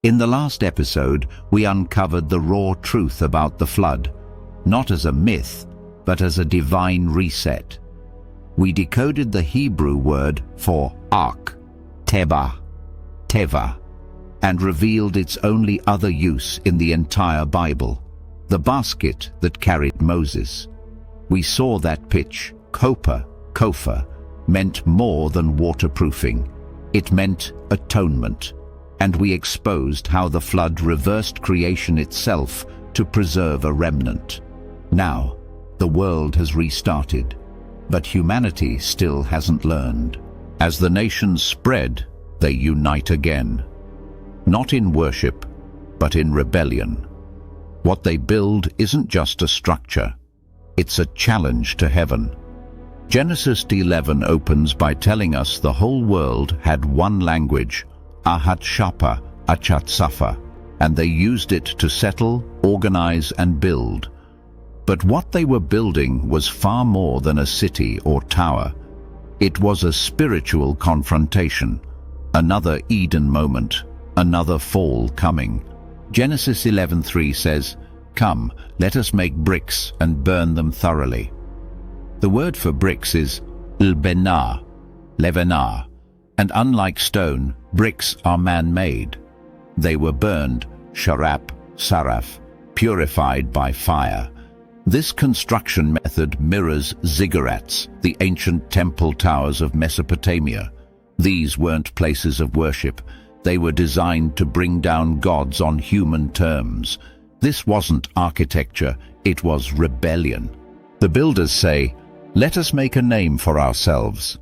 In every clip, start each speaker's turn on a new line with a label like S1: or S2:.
S1: In the last episode, we uncovered the raw truth about the flood, not as a myth, but as a divine reset. We decoded the Hebrew word for ark, teva, and revealed its only other use in the entire Bible, the basket that carried Moses. We saw that pitch, kopher, meant more than waterproofing. It meant atonement. And we exposed how the flood reversed creation itself to preserve a remnant. Now, the world has restarted, but humanity still hasn't learned. As the nations spread, they unite again. Not in worship, but in rebellion. What they build isn't just a structure. It's a challenge to heaven. Genesis 11 opens by telling us the whole world had one language, Ahat Shapa, Achat Safa, and they used it to settle, organize, and build. But what they were building was far more than a city or tower. It was a spiritual confrontation, another Eden moment, another fall coming. Genesis 11:3 says, "Come, let us make bricks and burn them thoroughly." The word for bricks is levenah, and unlike stone, bricks are man-made. They were burned, saraf, purified by fire. This construction method mirrors ziggurats, the ancient temple towers of Mesopotamia. These weren't places of worship. They were designed to bring down gods on human terms. This wasn't architecture, it was rebellion. The builders say, "Let us make a name for ourselves."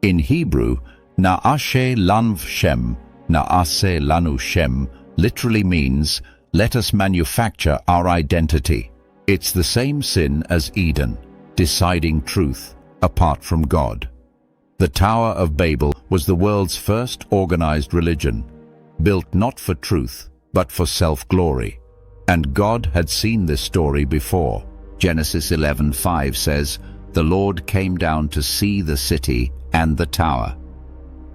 S1: In Hebrew, Na'aseh lanv Shem, Na'aseh lanu Shem, literally means, "Let us manufacture our identity." It's the same sin as Eden, deciding truth apart from God. The Tower of Babel was the world's first organized religion, built not for truth, but for self-glory. And God had seen this story before. Genesis 11:5 says, "The Lord came down to see the city and the tower."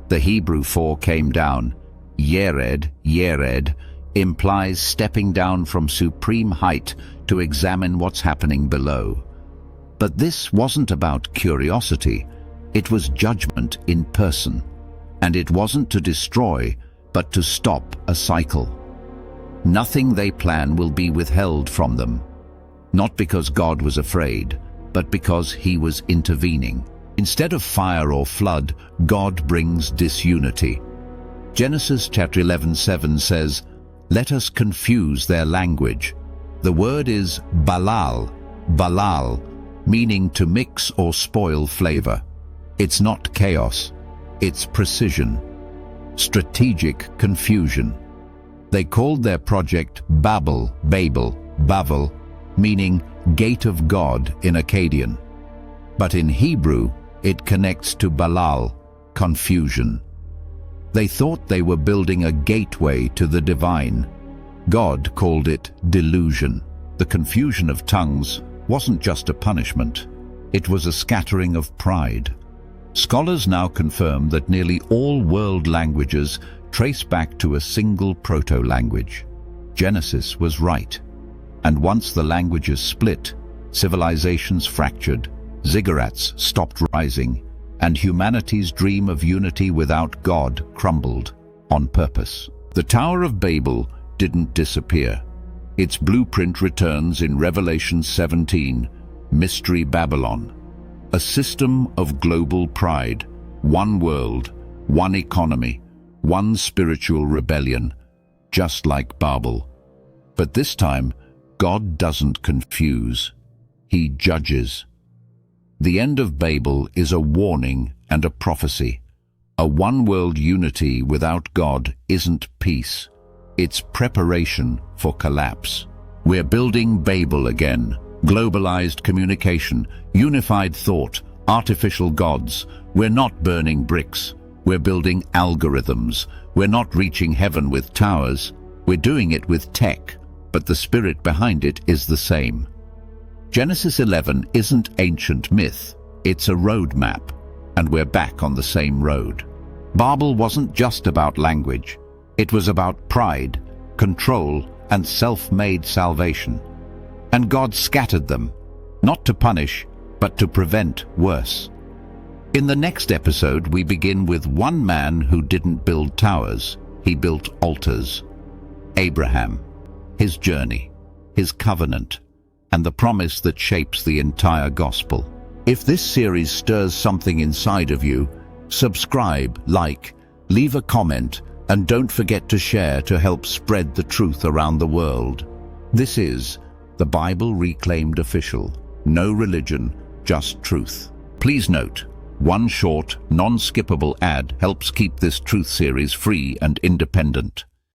S1: The Hebrew for came down, yered, implies stepping down from supreme height to examine what's happening below. But this wasn't about curiosity. It was judgment in person. And it wasn't to destroy, but to stop a cycle. Nothing they plan will be withheld from them. Not because God was afraid, but because he was intervening. Instead of fire or flood, God brings disunity. Genesis chapter 11:7 says, "Let us confuse their language." The word is balal, meaning to mix or spoil flavor. It's not chaos, it's precision, strategic confusion. They called their project Babel, meaning gate of God in Akkadian. But in Hebrew, it connects to balal, confusion. They thought they were building a gateway to the divine. God called it delusion. The confusion of tongues wasn't just a punishment. It was a scattering of pride. Scholars now confirm that nearly all world languages trace back to a single proto-language. Genesis was right. And once the languages split, civilizations fractured, ziggurats stopped rising, and humanity's dream of unity without God crumbled on purpose. The Tower of Babel didn't disappear. Its blueprint returns in Revelation 17, Mystery Babylon. A system of global pride, one world, one economy, one spiritual rebellion, just like Babel. But this time, God doesn't confuse. He judges. The end of Babel is a warning and a prophecy. A one-world unity without God isn't peace. It's preparation for collapse. We're building Babel again. Globalized communication, unified thought, artificial gods. We're not burning bricks. We're building algorithms. We're not reaching heaven with towers. We're doing it with tech, but the spirit behind it is the same. Genesis 11 isn't ancient myth. It's a roadmap, and we're back on the same road. Babel wasn't just about language. It was about pride, control, and self-made salvation. And God scattered them, not to punish, but to prevent worse. In the next episode, we begin with one man who didn't build towers, he built altars. Abraham, his journey, his covenant, and the promise that shapes the entire gospel. If this series stirs something inside of you, subscribe, like, leave a comment, and don't forget to share to help spread the truth around the world. This is the Bible Reclaimed Official. No religion, just truth. Please note, one short, non-skippable ad helps keep this truth series free and independent.